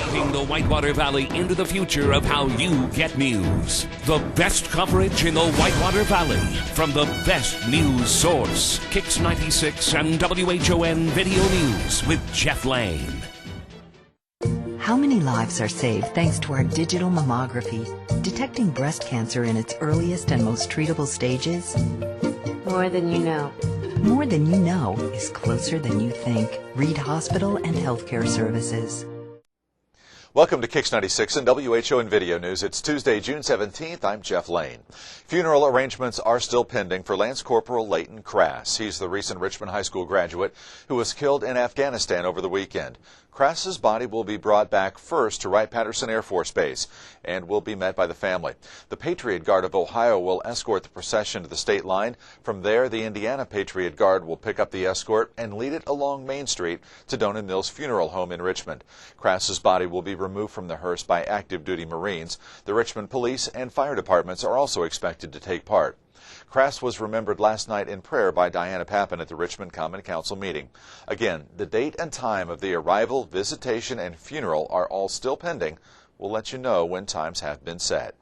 Leading the Whitewater Valley into the future of how you get news. The best coverage in the Whitewater Valley from the best news source. Kicks 96 and WHON Video News with Jeff Lane. How many lives are saved thanks to our digital mammography, detecting breast cancer in its earliest and most treatable stages? More than you know. More than you know is closer than you think. Reed Hospital and Healthcare Services. Welcome to Kicks 96 and WHON Video News. It's Tuesday, June 17th. I'm Jeff Lane. Funeral arrangements are still pending for Lance Corporal Leighton Crass. He's the recent Richmond High School graduate who was killed in Afghanistan over the weekend. Crass's body will be brought back first to Wright-Patterson Air Force Base and will be met by the family. The Patriot Guard of Ohio will escort the procession to the state line. From there, the Indiana Patriot Guard will pick up the escort and lead it along Main Street to Donan Mills Funeral Home in Richmond. Crass's body will be removed from the hearse by active duty Marines. The Richmond Police and Fire Departments are also expected to take part. Crass was remembered last night in prayer by Diana Pappin at the Richmond Common Council meeting. Again, the date and time of the arrival, visitation, and funeral are all still pending. We'll let you know when times have been set.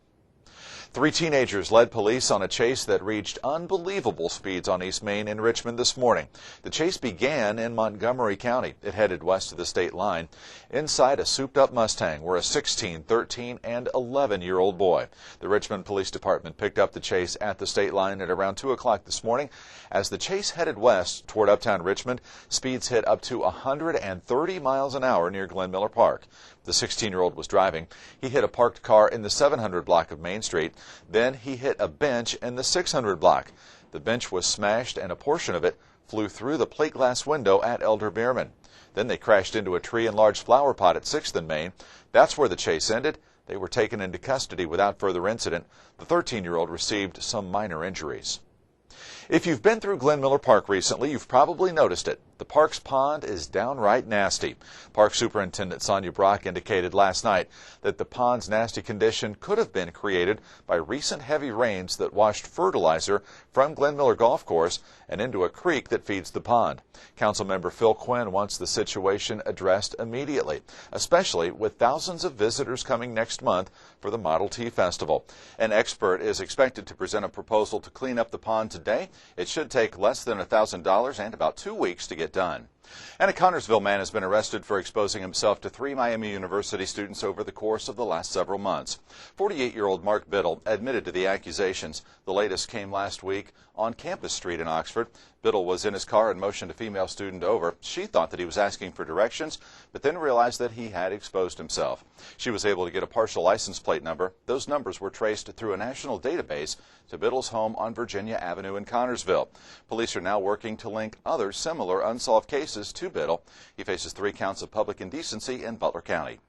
3 teenagers led police on a chase that reached unbelievable speeds on East Main in Richmond this morning. The chase began in Montgomery County. It headed west to the state line. Inside a souped-up Mustang were a 16, 13, and 11-year-old boy. The Richmond Police Department picked up the chase at the state line at around 2 o'clock this morning. As the chase headed west toward uptown Richmond, speeds hit up to 130 miles an hour near Glen Miller Park. The 16-year-old was driving. He hit a parked car in the 700 block of Main Street. Then he hit a bench in the 600 block. The bench was smashed and a portion of it flew through the plate glass window at Elder Bierman. Then they crashed into a tree and large flower pot at 6th and Main. That's where the chase ended. They were taken into custody without further incident. The 13-year-old received some minor injuries. If you've been through Glen Miller Park recently, you've probably noticed it. The park's pond is downright nasty. Park Superintendent Sonia Brock indicated last night that the pond's nasty condition could have been created by recent heavy rains that washed fertilizer from Glen Miller Golf Course and into a creek that feeds the pond. Councilmember Phil Quinn wants the situation addressed immediately, especially with thousands of visitors coming next month for the Model T Festival. An expert is expected to present a proposal to clean up the pond today. It should take less than $1,000 and about 2 weeks to get done. And a Connorsville man has been arrested for exposing himself to 3 Miami University students over the course of the last several months. 48-year-old Mark Biddle admitted to the accusations. The latest came last week on Campus Street in Oxford. Biddle was in his car and motioned a female student over. She thought that he was asking for directions, but then realized that he had exposed himself. She was able to get a partial license plate number. Those numbers were traced through a national database to Biddle's home on Virginia Avenue in Connorsville. Police are now working to link other similar unsolved cases to Biddle. He faces 3 counts of public indecency in Butler County.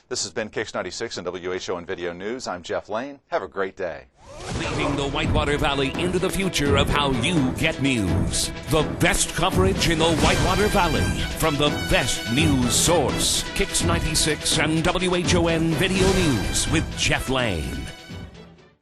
This has been Kicks 96 and WHON Video News. I'm Jeff Lane. Have a great day. Leading the Whitewater Valley into the future of how you get news. The best coverage in the Whitewater Valley from the best news source. Kicks 96 and WHON Video News with Jeff Lane.